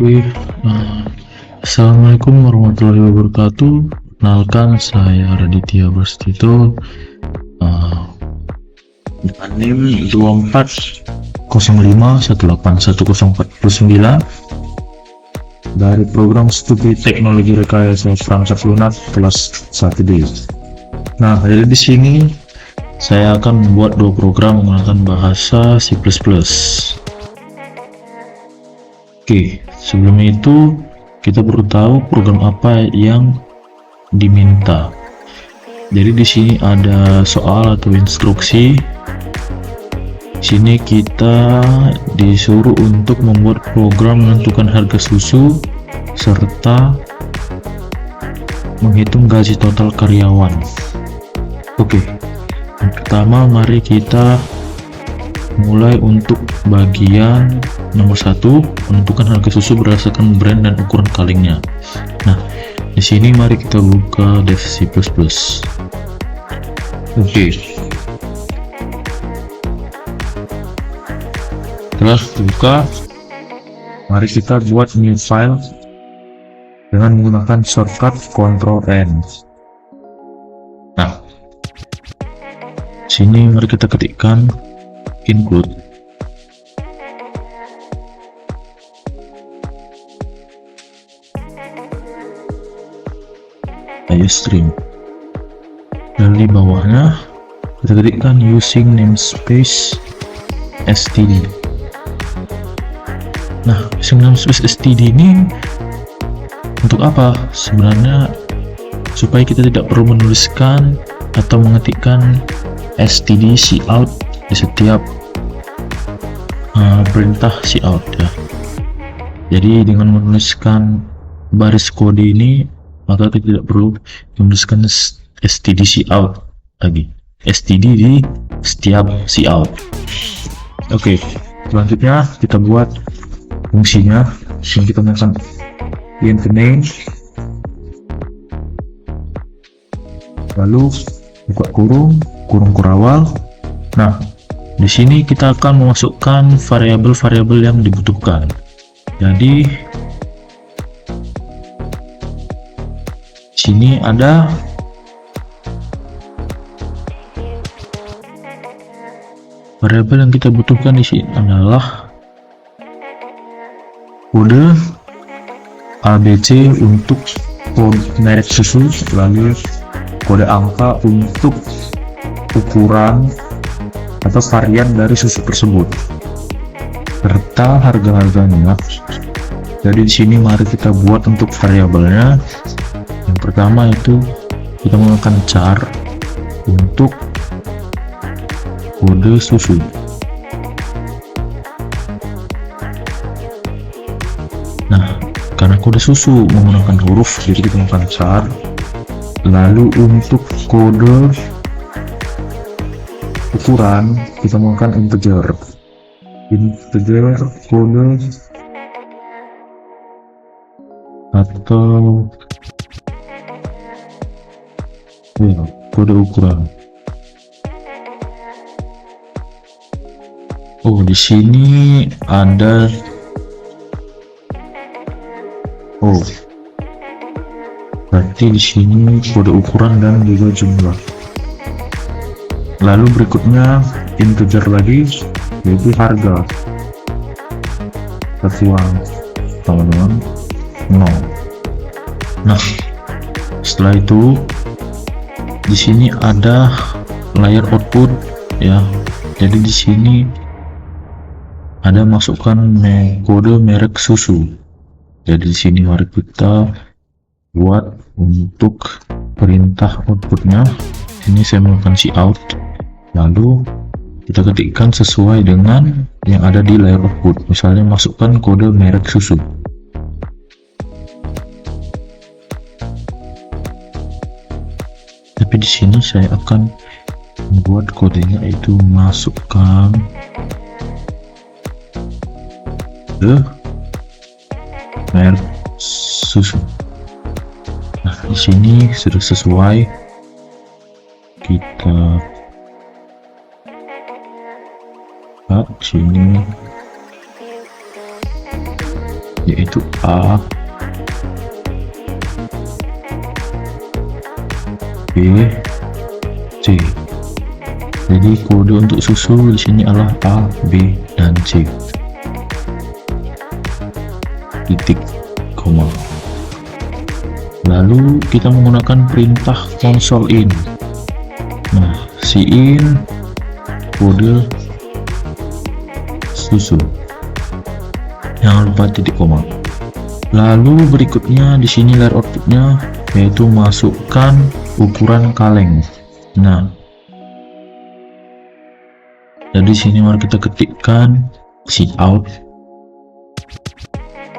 Oke, Assalamualaikum warahmatullahi wabarakatuh. Kenalkan, saya Raditya Bastito, dengan NIM 2405181049 dari program studi teknologi rekayasa perangkat lunak kelas 1D. Nah, jadi di sini saya akan membuat dua program menggunakan bahasa C++. Oke, sebelum itu kita perlu tahu program apa yang diminta. Jadi di sini ada soal atau instruksi. Sini kita disuruh untuk membuat program menentukan harga susu serta menghitung gaji total karyawan. Oke, yang pertama mari kita mulai untuk bagian nomor 1, menentukan harga susu berdasarkan brand dan ukuran kalengnya. Nah, di sini mari kita buka dev C++. Oke. Setelah buka, mari kita buat new file dengan menggunakan shortcut Ctrl N. Nah, sini mari kita ketikkan include string, dan di bawahnya kita ketikkan using namespace std. Nah, using namespace std ini untuk apa? Sebenarnya supaya kita tidak perlu menuliskan atau mengetikkan std cout di setiap perintah cout ya. Jadi dengan menuliskan baris kode ini, maka kita tidak perlu menuliskan std cout lagi, std di setiap cout. Oke, selanjutnya kita buat fungsinya. Sini kita menggunakan int name, lalu buka kurung kurawal. Nah, di sini kita akan memasukkan variabel-variabel yang dibutuhkan. Jadi sini ada variabel yang kita butuhkan di sini adalah kode ABC untuk kode merek susu, lalu kode angka untuk ukuran atau varian dari susu tersebut, serta harga-harganya. Jadi di sini mari kita buat untuk variabelnya. Yang pertama itu kita menggunakan char untuk kode susu. Nah, karena kode susu menggunakan huruf, jadi kita menggunakan char. Lalu untuk kode ukuran kita menggunakan integer kode atau kode ukuran. Oh, di sini ada berarti di sini kode ukuran dan juga jumlah. Lalu berikutnya integer lagi, yaitu harga. Kita tuang sama dengan 0. Nah, setelah itu di sini ada layer output ya. Jadi di sini ada masukkan kode merek susu. Jadi di sini mari kita buat untuk perintah outputnya. Ini saya menggunakan cout, lalu kita ketikkan sesuai dengan yang ada di layer output. Misalnya masukkan kode merek susu. Tapi di sini saya akan membuat kodenya itu masukkan merek susu. Nah, di sini sudah sesuai. Kita lihat sini. yaitu A, B, C. Jadi kode untuk susu di sini adalah A, B, dan C. Titik, koma. Lalu kita menggunakan perintah console in. Nah, si in kode susu. Jangan lupa titik koma. Lalu berikutnya di sini layar outputnya yaitu masukkan ukuran kaleng. Nah, jadi sini mari kita ketikkan cout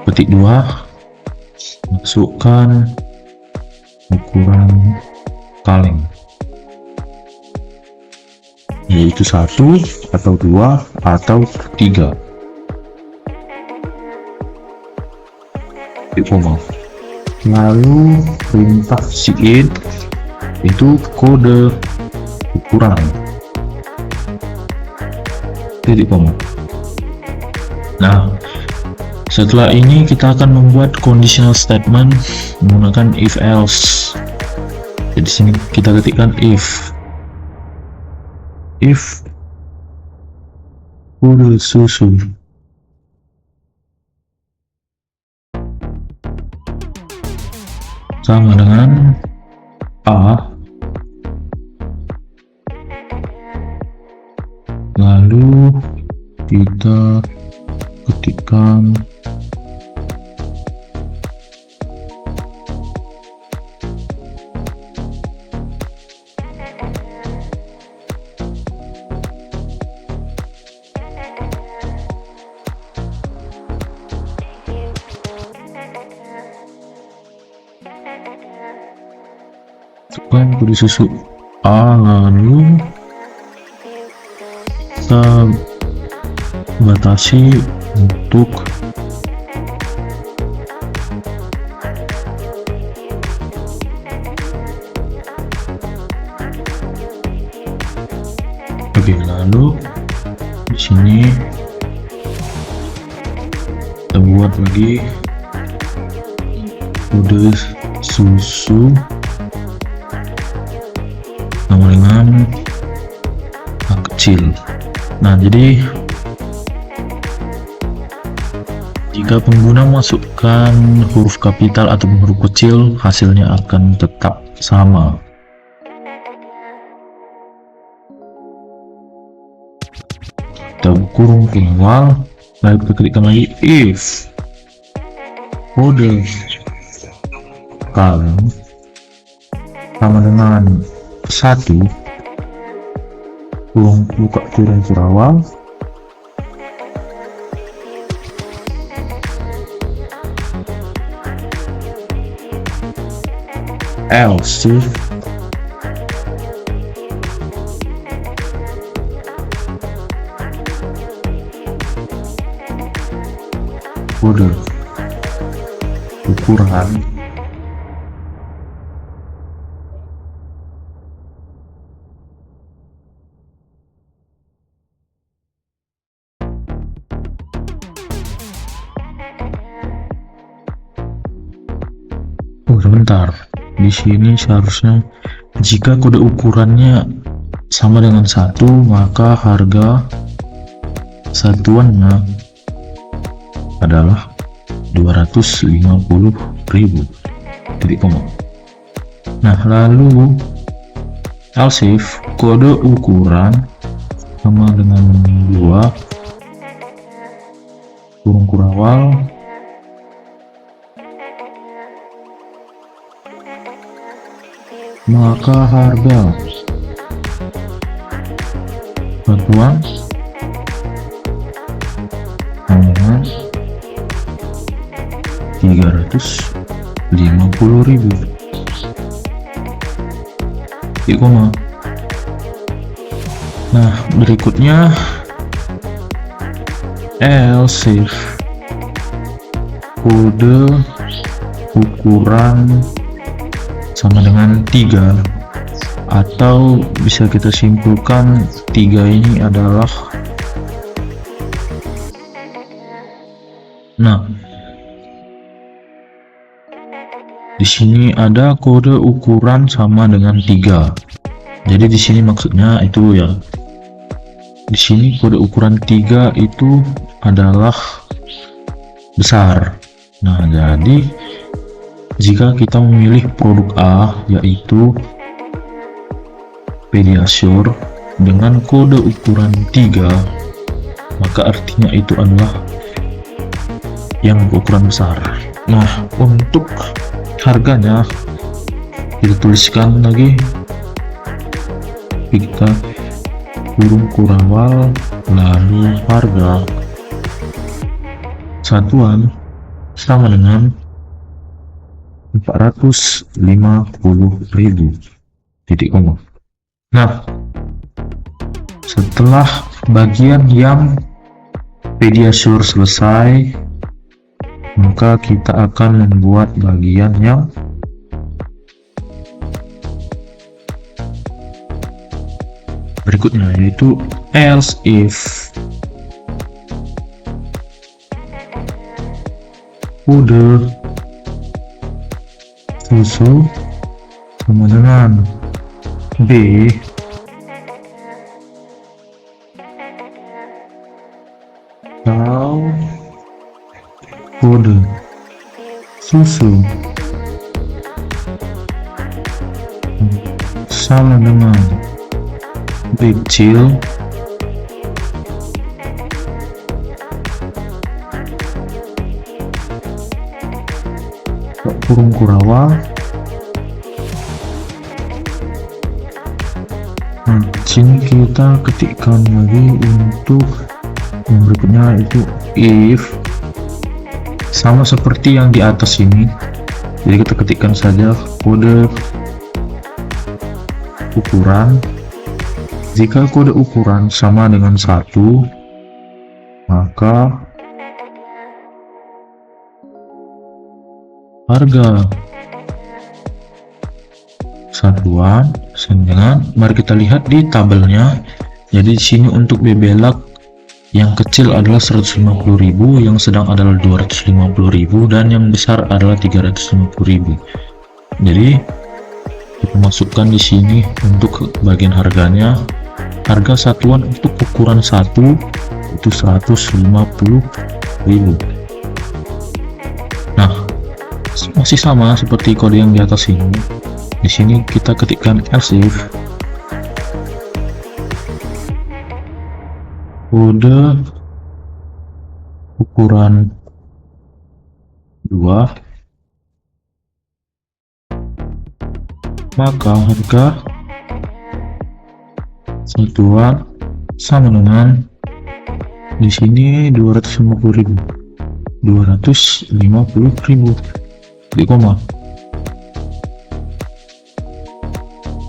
petik 2, masukkan ukuran kaleng yaitu 1 atau 2 atau 3. Lalu perintah cin itu kode ukuran titik koma. Nah, setelah ini kita akan membuat conditional statement menggunakan if else. Jadi sini kita ketikkan if kode susu sama dengan A, lalu kita ketikkan kode susu A, lalu kita batasi untuk lalu di sini kita buat lagi kode susu sama dengan A kecil. Nah, jadi jika pengguna masukkan huruf kapital atau huruf kecil, hasilnya akan tetap sama. Kita kurung awal, lalu kita ketikkan lagi if kode kaleng sama dengan 1 buka kurung awal else kode ukuran sebentar, di sini seharusnya jika kode ukurannya sama dengan 1 maka harga satuannya adalah 250.000 titik koma. Nah, lalu else if kode ukuran sama dengan 2 kurung awal maka harga satuan sama 350.000 titik koma. Nah, berikutnya else if kode ukuran sama dengan 3 atau bisa kita simpulkan 3 ini adalah, nah Di sini ada kode ukuran sama dengan 3. Jadi di sini maksudnya itu ya. Di sini kode ukuran 3 itu adalah besar. Nah, jadi jika kita memilih produk A yaitu Pediasure dengan kode ukuran 3, maka artinya itu adalah yang berukuran besar. Nah, untuk harganya kita tuliskan lagi, kita kurung kurawal, lalu harga satuan sama dengan 450.000 titik koma. Nah, setelah bagian yang Pediasure selesai, maka kita akan membuat bagian yang berikutnya, yaitu else if. Kode susu sama dengan B atau kode susu sama dengan B kecil kurung kurawal. Nah, sini kita ketikkan lagi untuk yang berikutnya, itu if, sama seperti yang di atas ini. Jadi kita ketikkan saja kode ukuran. Jika kode ukuran sama dengan 1, maka harga satuan sama dengan, mari kita lihat di tabelnya. Jadi di sini untuk bebelak yang kecil adalah 150.000, yang sedang adalah 250.000, dan yang besar adalah 350.000. Jadi kita masukkan di sini untuk bagian harganya. Harga satuan untuk ukuran 1 itu 150.000. Nah, masih sama seperti kode yang di atas ini. Di sini kita ketikkan else if kode ukuran 2, maka harga satuan sama dengan, di sini 250.000 di koma.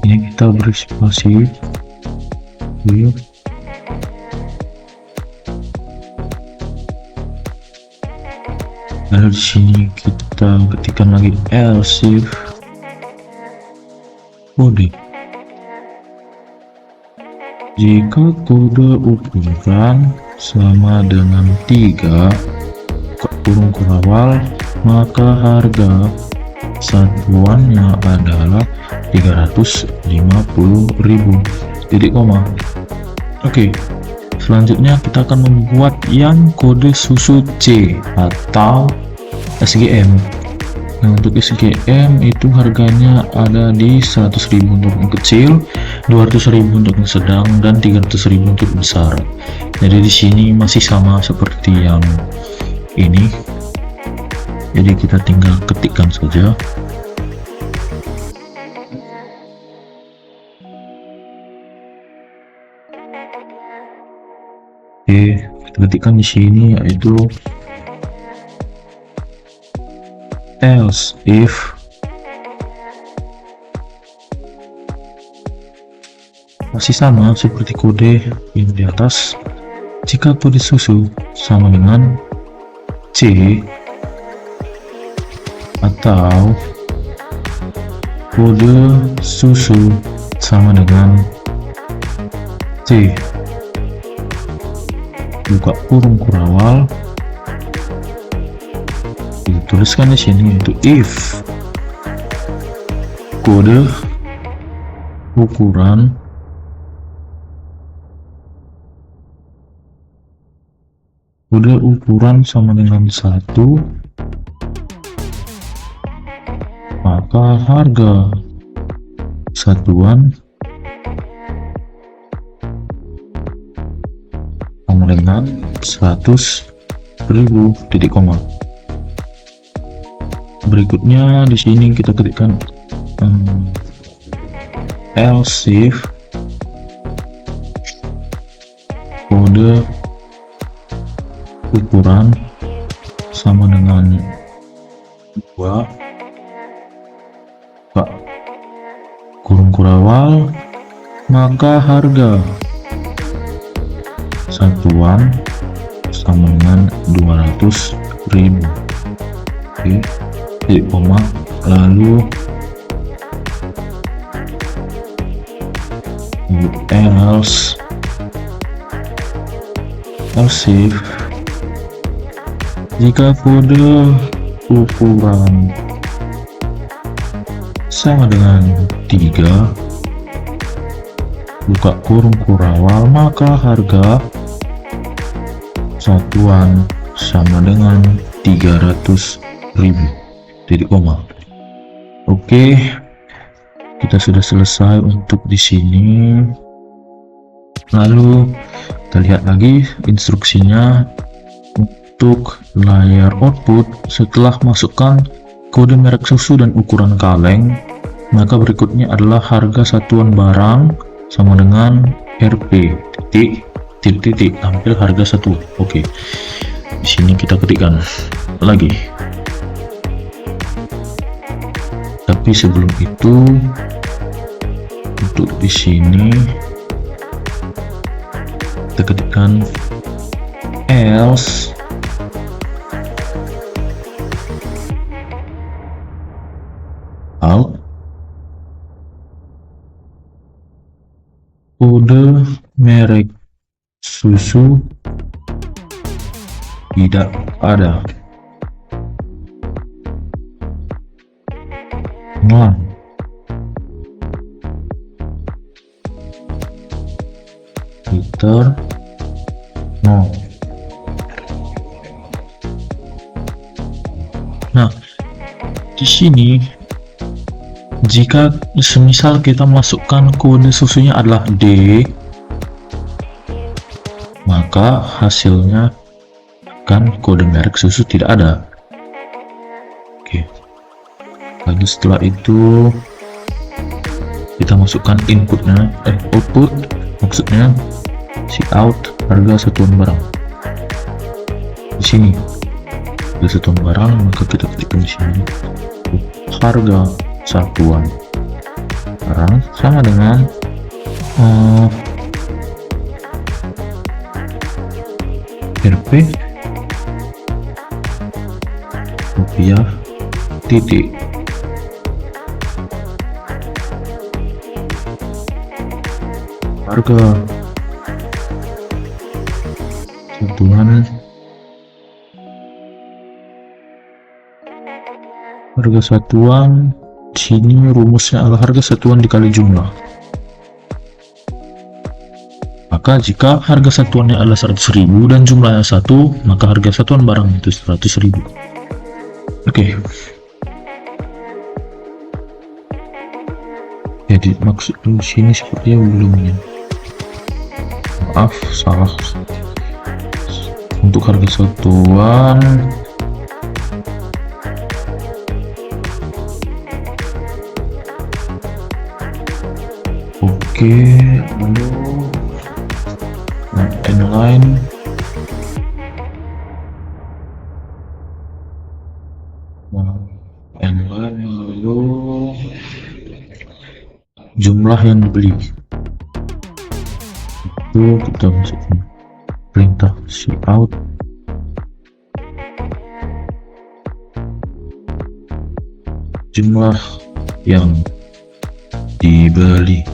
Ini kita beri spasi. Lalu di sini kita ketikkan lagi else if kode. Jika kode ukuran sama dengan 3 kurung kurawal, maka harga satuannya adalah 350.000 titik koma. Oke, selanjutnya kita akan membuat yang kode susu C atau SGM. Nah, untuk SGM itu harganya ada di 100.000 untuk yang kecil, 200.000 untuk yang sedang, dan 300.000 untuk yang besar. Jadi di sini masih sama seperti yang ini. Jadi kita tinggal ketikkan saja. Oke, kita ketikkan di sini yaitu else if masih sama seperti kode yang di atas. Jika kode susu sama dengan C atau kode susu sama dengan C, buka kurung kurawal, dituliskan di sini yaitu if kode ukuran sama dengan 1, maka harga satuan sama dengan 100.000 titik koma. Berikutnya di sini kita ketikkan else if kode ukuran sama dengan 2 kurung kurawal, maka harga satuan sama dengan 200.000. Oke, titik koma, lalu else if jika kode ukuran sama dengan 3 buka kurung kurawal, maka harga satuan sama dengan 300.000 titik koma. Oke, kita sudah selesai untuk di sini. Lalu kita lihat lagi instruksinya untuk layar output. Setelah masukkan kode merek susu dan ukuran kaleng, maka berikutnya adalah harga satuan barang sama dengan Rp titik tampil harga satu. Oke, di sini kita ketikkan lagi. Tapi sebelum itu, untuk di sini kita ketikkan else kode merek susu tidak ada. Liter no. Nah, di sini jika semisal kita masukkan kode susunya adalah D, maka hasilnya kan kode merek susu tidak ada. Oke, lalu setelah itu kita masukkan inputnya, output, maksudnya out harga satuan barang. Di sini harga satuan barang, maka kita ketikkan di sini harga satuan barang sama dengan Rp rupiah titik harga satuan sini rumusnya adalah harga satuan dikali jumlah. Maka jika harga satuannya adalah 100.000 dan jumlahnya 1, maka harga satuan barang itu 100.000. Oke. Jadi maksud di sini sepertinya belumnya. Maaf, salah. Untuk harga satuan oke, lalu inline lalu jumlah yang dibeli itu kita masukkan perintah cout jumlah yang dibeli.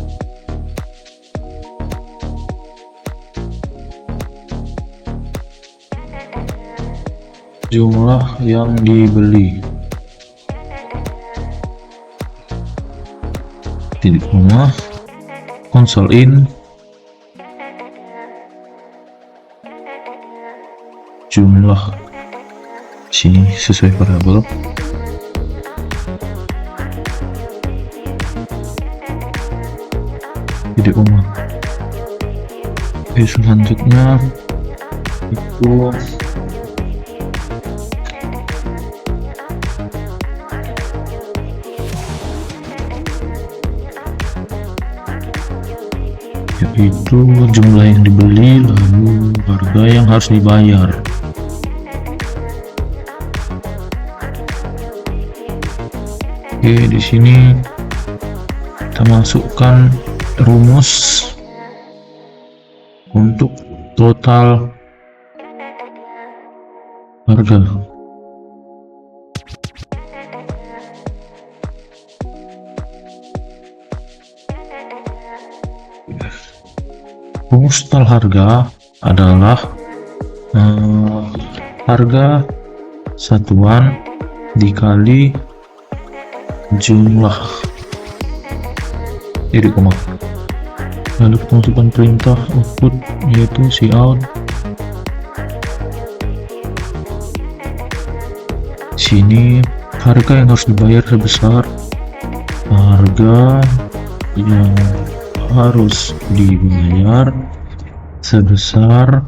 Jumlah yang dibeli. titik koma, console in, jumlah sini sesuai variabel, titik koma. Oke, selanjutnya itu yaitu jumlah yang dibeli lalu harga yang harus dibayar. Oke, di sini kita masukkan rumus untuk total harga. Rumus total harga adalah harga satuan dikali jumlah titik koma. Lalu kita masukkan perintah output yaitu cout. Sini harga yang harus dibayar sebesar harga yang harus dibayar sebesar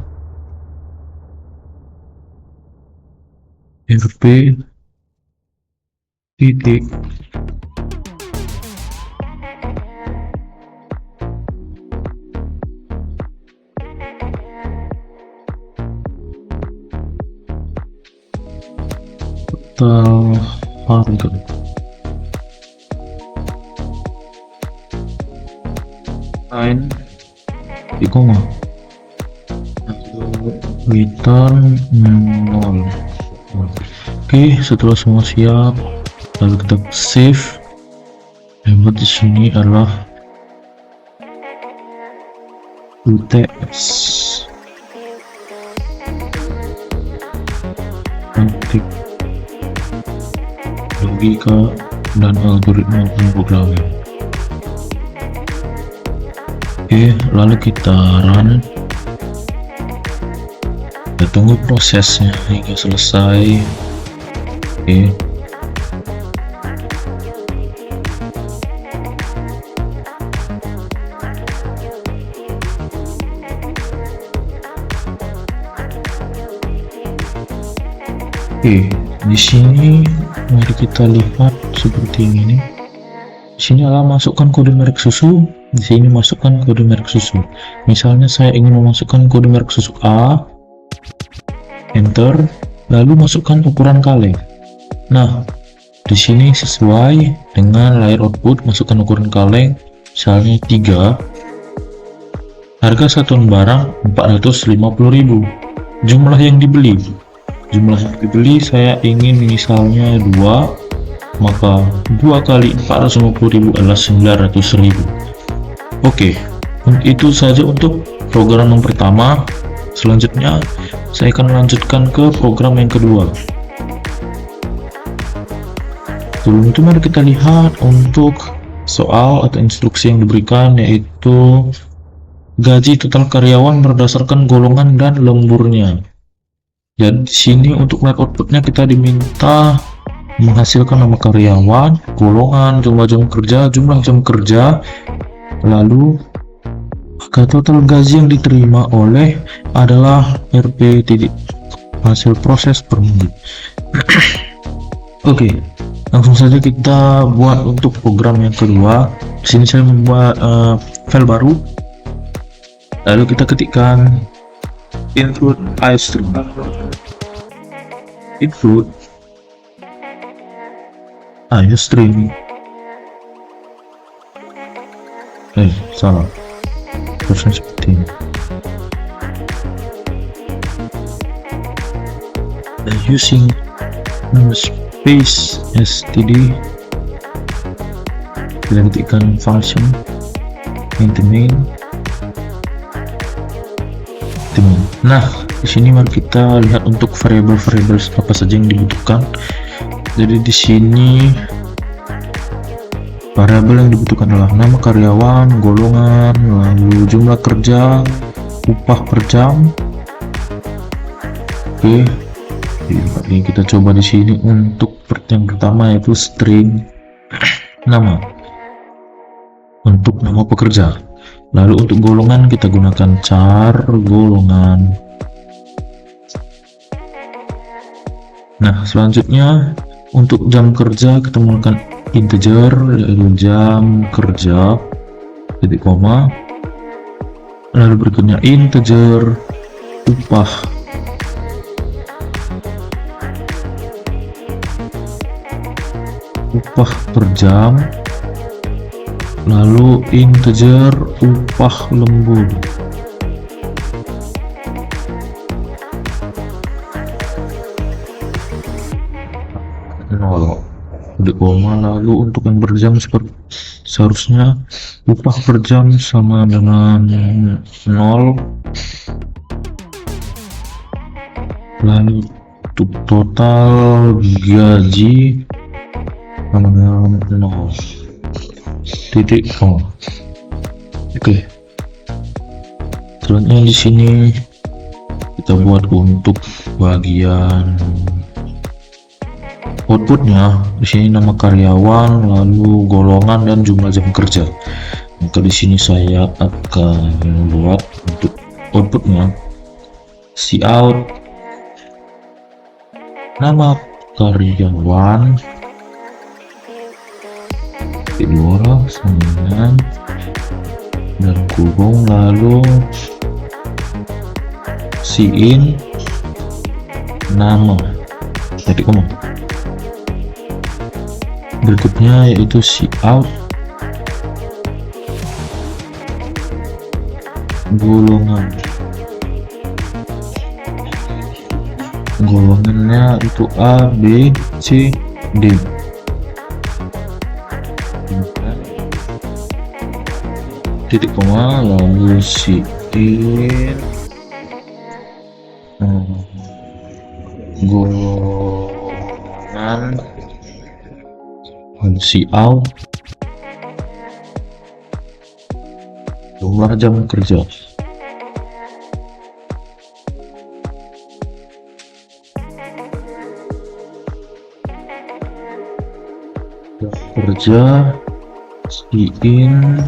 Rp titik total harga. Lain di koma, return 0. Oke, setelah semua siap, lalu kita save. Hebat di sini adalah UTS praktik logika dan algoritma pemrograman. Oke, lalu kita run. Kita tunggu prosesnya hingga selesai. Oke. Oke, di sini mari kita lihat seperti ini. Di sini adalah masukkan kode merek susu. Di sini masukkan kode merek susu. Misalnya saya ingin memasukkan kode merek susu A, enter, lalu masukkan ukuran kaleng. Nah, di sini sesuai dengan layar output, masukkan ukuran kaleng, misalnya 3. Harga satuan barang 450.000. Jumlah yang dibeli. Jumlah yang dibeli saya ingin misalnya 2, maka 2 kali 450.000 adalah 900.000. Oke, itu saja untuk program yang pertama. Selanjutnya saya akan melanjutkan ke program yang kedua. Sebelum itu mari kita lihat untuk soal atau instruksi yang diberikan, yaitu gaji total karyawan berdasarkan golongan dan lemburnya. Dan di sini untuk layar outputnya kita diminta menghasilkan nama karyawan, golongan, jumlah jam kerja, lalu harga total gaji yang diterima oleh adalah Rp titik hasil proses per menit. Oke, langsung saja kita buat untuk program yang kedua. Di sini saya membuat file baru, lalu kita ketikkan include iStream, include iStream. Salah, terusnya seperti ini. Using namespace std, kita ketikkan function main. Nah, di sini mari kita lihat untuk variabel-variabel apa saja yang dibutuhkan. Jadi di sini Variabel yang dibutuhkan adalah nama karyawan, golongan, lalu jumlah kerja, upah per jam. Oke, ini kita coba di sini untuk yang pertama yaitu string nama untuk nama pekerja. Lalu untuk golongan kita gunakan char golongan. Nah, selanjutnya untuk jam kerja kita menggunakan integer yaitu jam kerja titik koma, lalu berikutnya integer upah per jam, lalu integer upah lembur. Titik koma, lalu untuk yang per jam seharusnya upah per jam sama dengan 0, lalu untuk total gaji sama dengan 0 titik koma. Oke, selanjutnya di sini kita buat untuk bagian outputnya. Di sini nama karyawan, lalu golongan dan jumlah jam kerja. Maka di sini saya akan buat untuk outputnya cout nama karyawan kedua sama dan kurung, lalu in nama titik koma. Berikutnya yaitu cout golongan. Golongannya itu A, B, C, D. Titik koma, lalu in golongan, cout jumlah jam kerja. In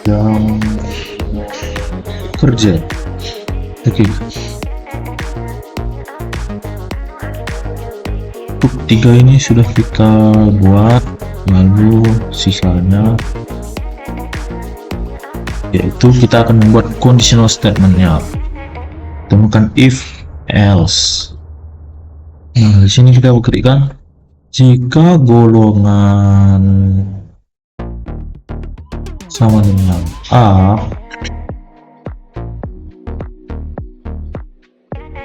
jam kerja. Oke. Untuk tiga ini sudah kita buat, lalu sisanya yaitu kita akan membuat conditional statementnya. Temukan if else. Nah, di sini kita ketikkan jika golongan sama dengan A,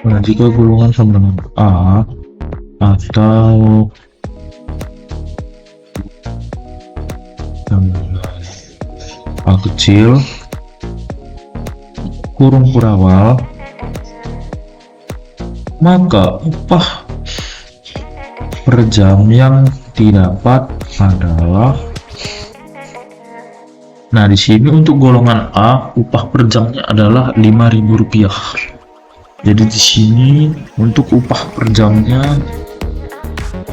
nah jika golongan sama dengan A atau A kecil kurung kurawal, maka upah per jam yang didapat adalah, nah di sini untuk golongan A upah per jamnya adalah Rp5.000. Jadi di sini untuk upah per jamnya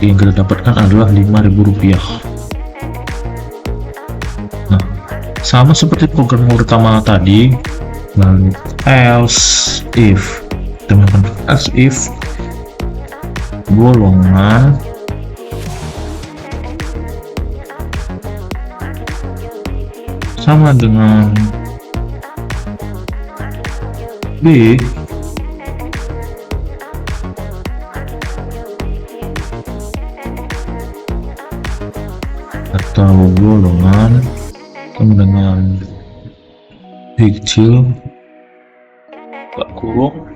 yang kita dapatkan adalah Rp5.000. Nah, sama seperti program pertama tadi, lalu else if, teman-teman, else if golongan sama dengan B atau golongan sama dengan B kecil tak kurung,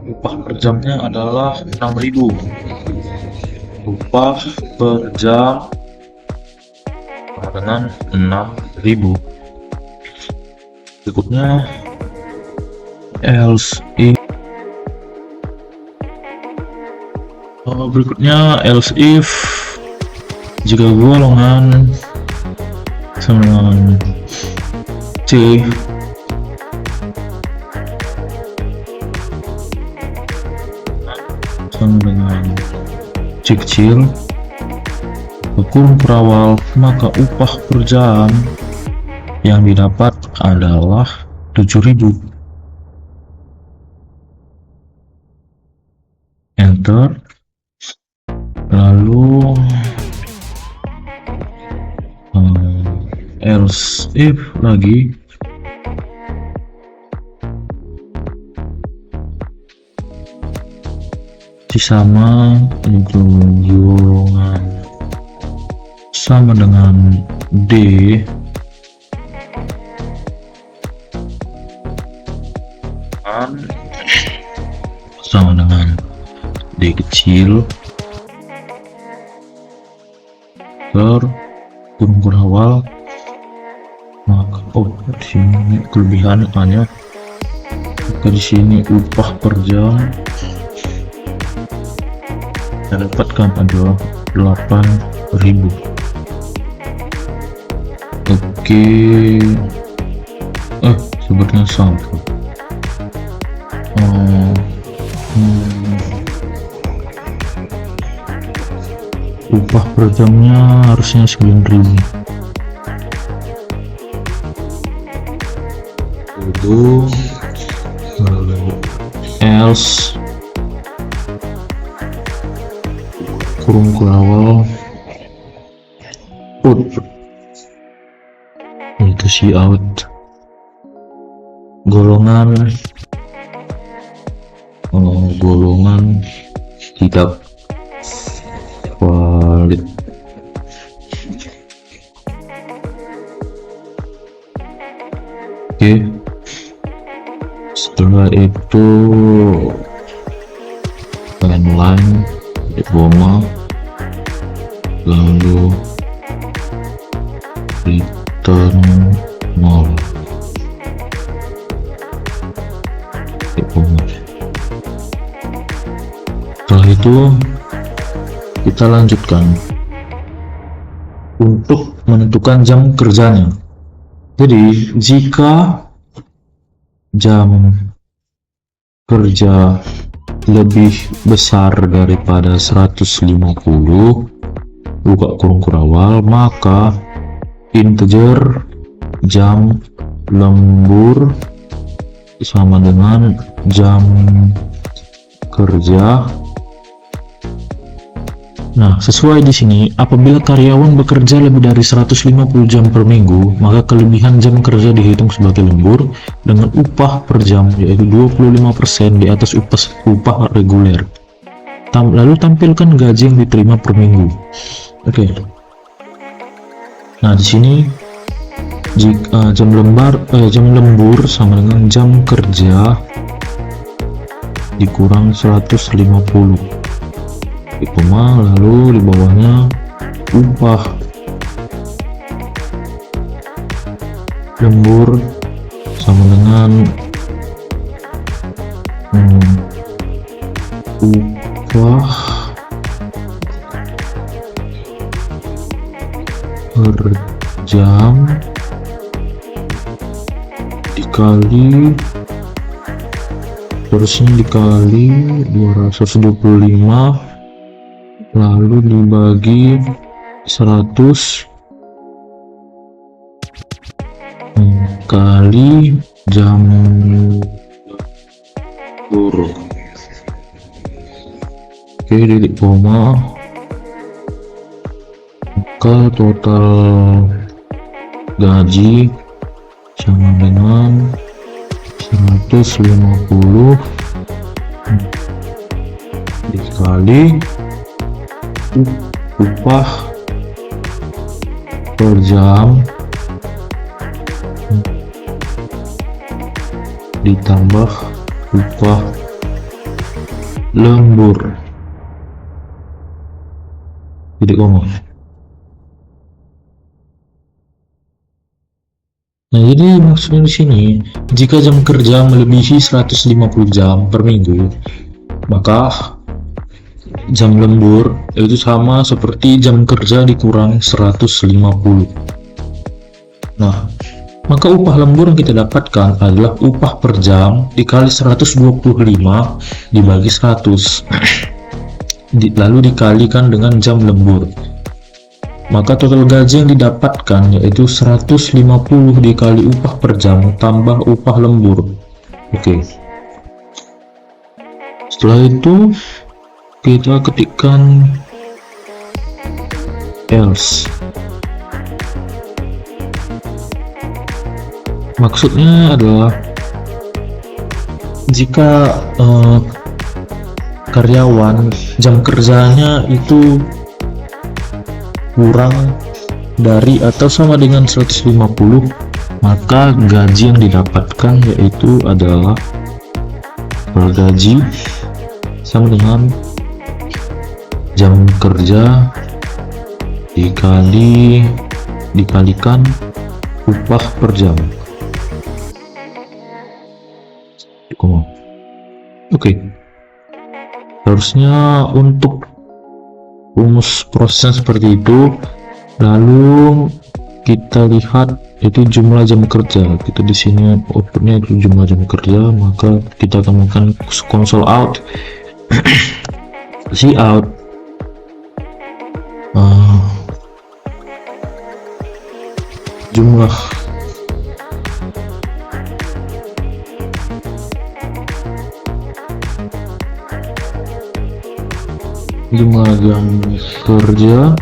upah per jamnya adalah 6.000. Upah per jam dengan 6.000. Berikutnya else if, Jika golongan sama dengan C sama dengan C kecil kurung perawal, maka upah per jam yang didapat adalah 7.000. Enter. Lalu else if lagi sama itu golongan sama dengan D sama dengan D kecil kurung kurawal, maka di sini kelebihan hanya di sini upah per jam saya dapatkan adalah 8.000. Oke, sebenarnya sama. Upah per jamnya harusnya 9.000. Itu else kurung kurawal put itu si out golongan tidak valid. Oke, setelah itu line di bawah, lalu return 0 di bawah. Setelah itu kita lanjutkan untuk menentukan jam kerjanya. Jadi jika jam kerja lebih besar daripada 150 buka kurung kurawal, maka integer jam lembur sama dengan jam kerja. Nah, sesuai di sini, apabila karyawan bekerja lebih dari 150 jam per minggu, maka kelebihan jam kerja dihitung sebagai lembur dengan upah per jam, yaitu 25% di atas upah reguler. Lalu tampilkan gaji yang diterima per minggu. Oke. Nah, di sini jika jam lembur sama dengan jam kerja dikurang 150. Lalu di bawahnya upah lembur sama dengan upah per jam dikali terusnya dikali 225 lalu dibagi 100 kali jam lembur. Oke, titik koma, maka total gaji sama dengan 150 dikali upah per jam ditambah upah lembur. Titik koma. Nah, jadi maksudnya di sini, jika jam kerja melebihi 150 jam per minggu, maka jam lembur itu sama seperti jam kerja dikurang 150. Nah, maka upah lembur yang kita dapatkan adalah upah per jam dikali 125 dibagi 100 lalu dikalikan dengan jam lembur. Maka total gaji yang didapatkan yaitu 150 dikali upah per jam tambah upah lembur. Oke. Setelah itu kita ketikkan else. Maksudnya adalah jika karyawan jam kerjanya itu kurang dari atau sama dengan 150, maka gaji yang didapatkan yaitu adalah per gaji sama dengan jam kerja dikalikan upah per jam. Oke. Harusnya untuk rumus proses seperti itu. Lalu kita lihat itu jumlah jam kerja. Kita di sini outputnya itu jumlah jam kerja, maka kita temukan console out see out jumlah jam kerja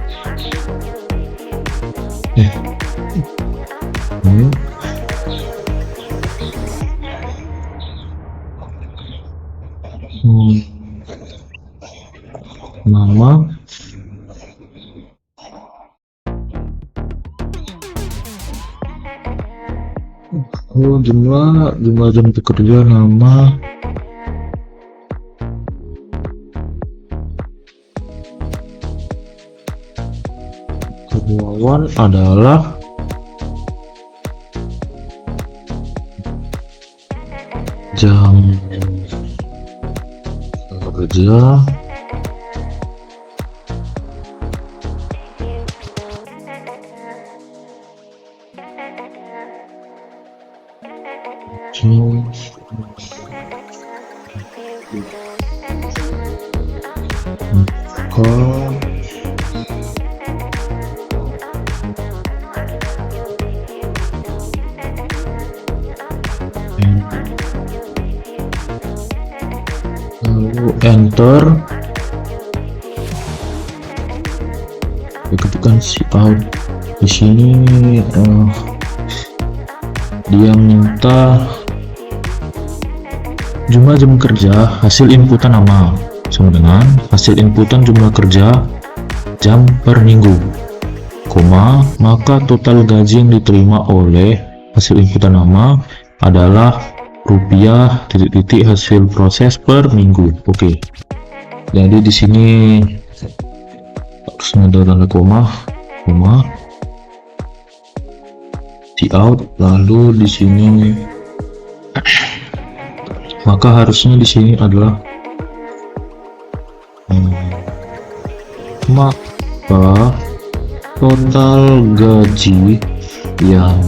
nama jumlah jam kerja, nama karyawan adalah jam kerja lalu enter, ketikkan see out. Di sini dia minta jumlah jam kerja hasil inputan nama sama dengan hasil inputan jumlah kerja jam per minggu, koma, maka total gaji yang diterima oleh hasil inputan nama adalah rupiah titik-titik hasil proses per minggu. Oke. Jadi di sini harusnya ada tanda koma see out, lalu di sini maka harusnya di sini adalah maka total gaji yang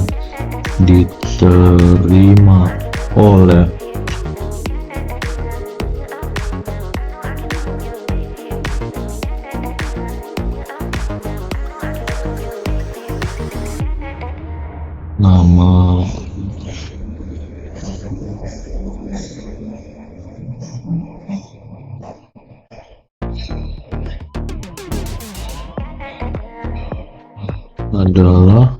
diterima oleh nama adalah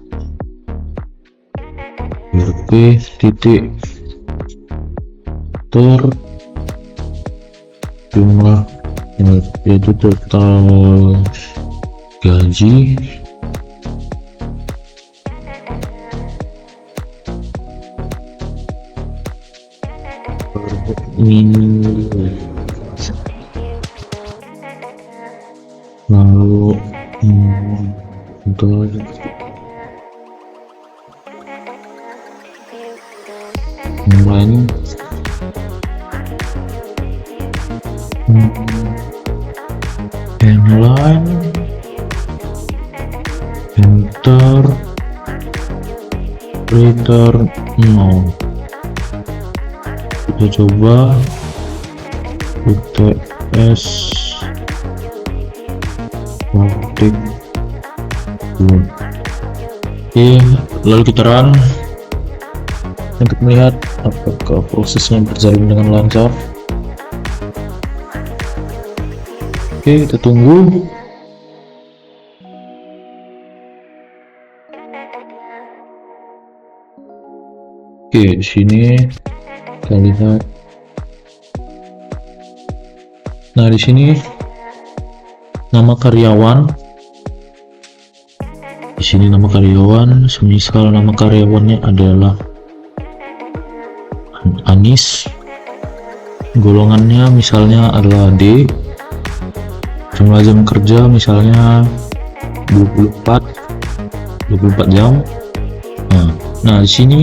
RP titik ter jumlah yaitu total gaji minggu, lalu untuk lain online, enter, return no. Kita coba UTS praktik. Oke, lalu kita run untuk melihat apakah prosesnya berjalan dengan lancar. Oke, kita tunggu. Oke, di sini kita lihat. Nah, di sini nama karyawan. Di sini nama karyawan, semisal nama karyawannya adalah Anis, golongannya misalnya adalah D, jumlah jam kerja misalnya 24 jam. Nah, di sini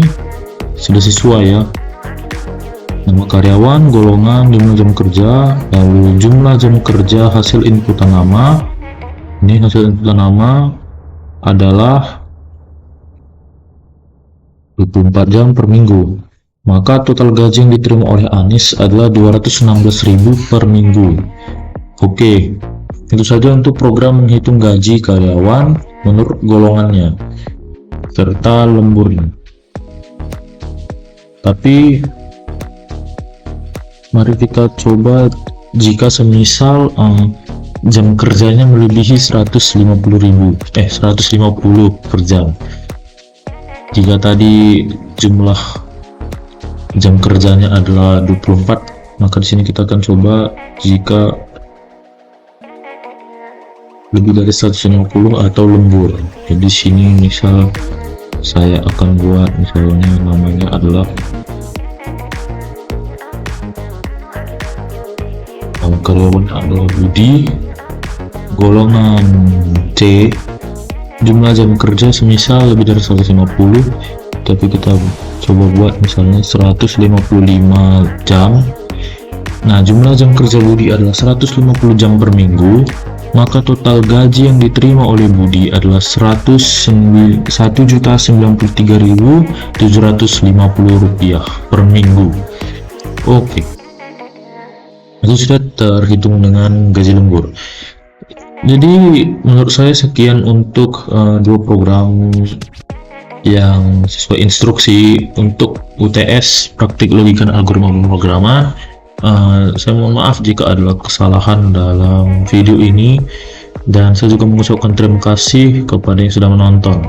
sudah sesuai ya, nama karyawan, golongan, jumlah jam kerja, lalu jumlah jam kerja hasil inputan nama. Ini hasil inputan nama adalah 24 jam per minggu. Maka total gaji yang diterima oleh Anis adalah 216.000 per minggu. Oke, itu saja untuk program menghitung gaji karyawan menurut golongannya serta lemburnya. Tapi mari kita coba jika semisal jam kerjanya melebihi 150 per jam. Jika tadi jumlah jam kerjanya adalah 24, maka di sini kita akan coba jika lebih dari 150 atau lembur. Jadi sini misal saya akan buat misalnya namanya adalah karyawan adalah Budi, golongan C, jumlah jam kerja semisal lebih dari 150, tapi kita coba buat misalnya 155 jam. Nah, jumlah jam kerja Budi adalah 150 jam per minggu, maka total gaji yang diterima oleh Budi adalah 193.750 rupiah per minggu. Oke, itu sudah terhitung dengan gaji lembur. Jadi menurut saya sekian untuk dua program yang sesuai instruksi untuk UTS praktik logika dan algoritma pemrograman. Saya mohon maaf jika ada kesalahan dalam video ini, dan saya juga mengucapkan terima kasih kepada yang sudah menonton.